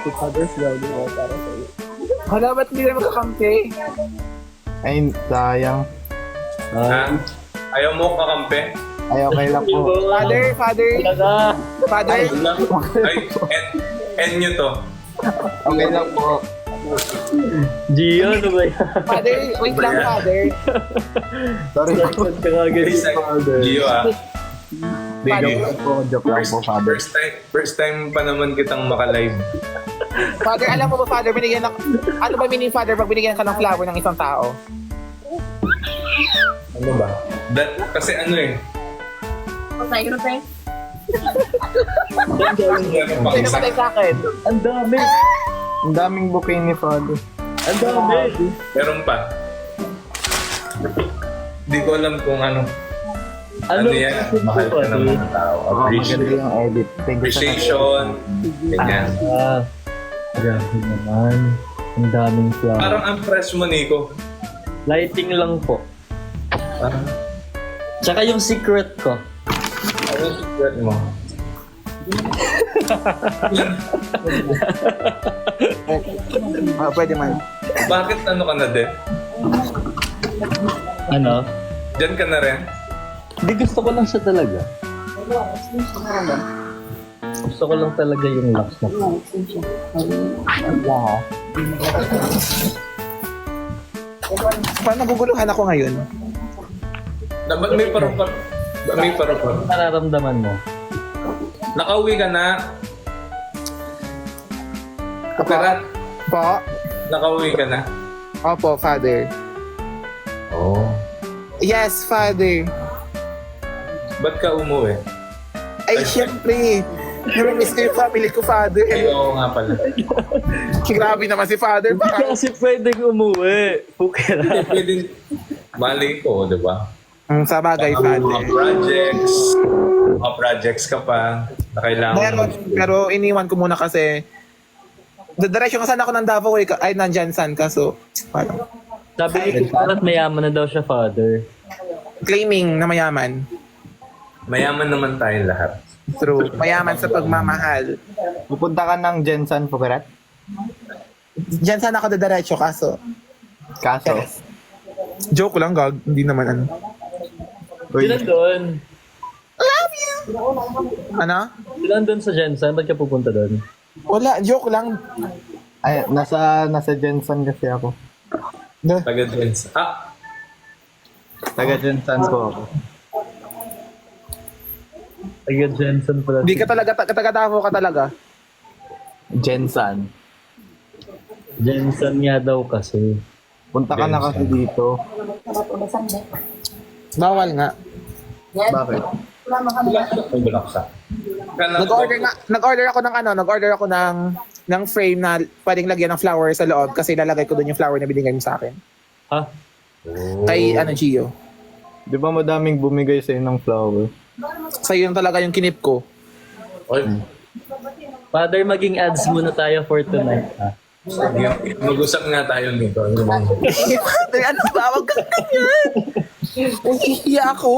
Si Father's daw, di ba? Para sa'yo. Hala, ba't hindi na magkakampi? Ay, sayang. Ha? Ayaw mo kakampi? Ay, okay lang po. Father. Father. Ay, end nyo to. Okay lang po. Gio, ano ba yan? Father, wait lang, Father. Sorry po. Saan ka nga Please, Gio ah. Joke lang po. Joke lang po, Father. First time pa naman kitang makalive. Father, alam mo ba, Father, binigyan ng... Ano ba meaning, Father, pag binigyan ka ng flower ng isang tao? Ano ba? Kasi ano eh. Meron pang Sino isa. namatay sa akin? Ang dami! Ang daming bouquet ni Father. Ang dami! Meron pa. Di ko alam kung ano. Ano yan? Mahal ka ng mga tao. Maganda yung edit. Thank you so much. Appreciation. Ganyan. Grabe naman. Ang daming flower. Parang ang fresh mo, Nico. Lighting lang po. Parang, Tsaka yung secret ko. ano yung secret mo? Pwede man. Bakit ano ka na din? Ano? Diyan ka na rin? Hindi, gusto ko lang siya talaga. Gusto ko lang talaga yung locks na. Wow. Parang naguguluhan ako ngayon. Dapat may parapar. May parapar. Ano nararamdaman mo? Nakauwi ka na. Kaparat. Po? Nakauwi ka na. Opo, Father. Oh. Yes, Father. Ba't ka umuwi? Ay, syempre. Namimiss ko yung family ko, Father. Ay, oo nga pala. Grabe naman si Father. Parang, Kasi pwedeng umuwi. Pukera. Pwede, mali ko, di ba? sa bagay, Mga Father. projects ka pa na kailangan. Meron, pero iniwan ko muna kasi diretso ka sana ako ng Davao eh, ay nandyan san ka, so parang Sabi ni Parang mayaman na daw siya, father. claiming na mayaman. Mayaman naman tayo lahat. True. Mayaman sa pagmamahal. Pupunta ka ng Jensen, Pukerat? Diyan sana ako diretso kaso. Kaso? Joke lang, gag. Hindi naman ano. Sila doon. Ano? Sila doon sa Jensen. Ba't ka pupunta doon? Wala, joke lang. Ay, nasa Jensen kasi ako. Taga-dance. Taga Jensen po ako. Taga Jensen pala. Hindi ka talaga, taga-Davao ka talaga. Jensen. Jensen nga daw kasi. Punta ka na kasi dito. Bawal nga. Bakit? Bulaksa. Nag-order ako ng nag-order ako ng frame na pwedeng lagyan ng flower sa loob kasi lalagay ko doon yung flower na binigay mo sa akin. Ha? Kay Gio. Di ba madaming bumigay sa'yo ng flower? Sa'yo yun talaga yung kinip ko. Oy, Father, maging ads muna tayo for tonight. Ha? mag-usap nga tayo nito. Ano ba? Wag kang ganyan. Nahihiya ako.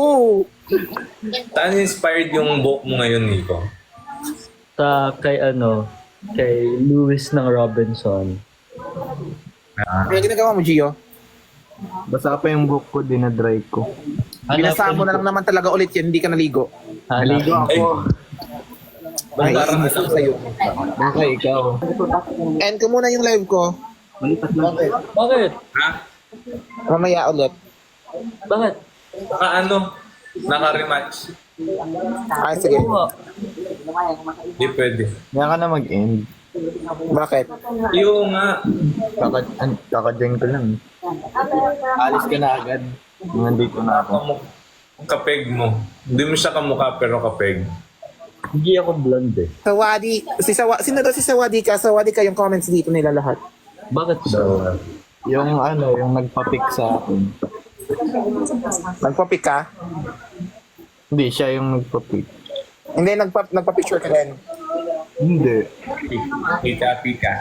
Saan inspired yung book mo ngayon, Nico? Kay Lewis ng Robinson. Ano ginagawa mo, Gio? Basa pa yung book ko, dinadry ko. Binasa mo na lang naman talaga ulit yan, hindi ka naligo. Naligo ako. Ay, Parang inis ako sa'yo. Baka ikaw. End ko muna yung live ko. Bakit? Ha? Mamaya ulit. Bakit? Naka-rematch. Ay, sige. Oo nga. Hindi pwede. Kaya ka na mag-end. Bakit? Iyo nga. Kakadyan ko lang. Alis ka na agad. Nandito na ako. Kapeg mo. Hindi mo siya kamukha pero kapeg. Hindi ako blonde eh. Sawadi. Sino daw si Sawadi ka? Sawadi ka yung comments dito nila lahat. Bakit daw? Yung yung nagpa-pick sa akin. Nagpa-pic ka? Hindi, siya yung nagpa-pick. Hindi, nagpa-picture ka din. Hindi. Pika.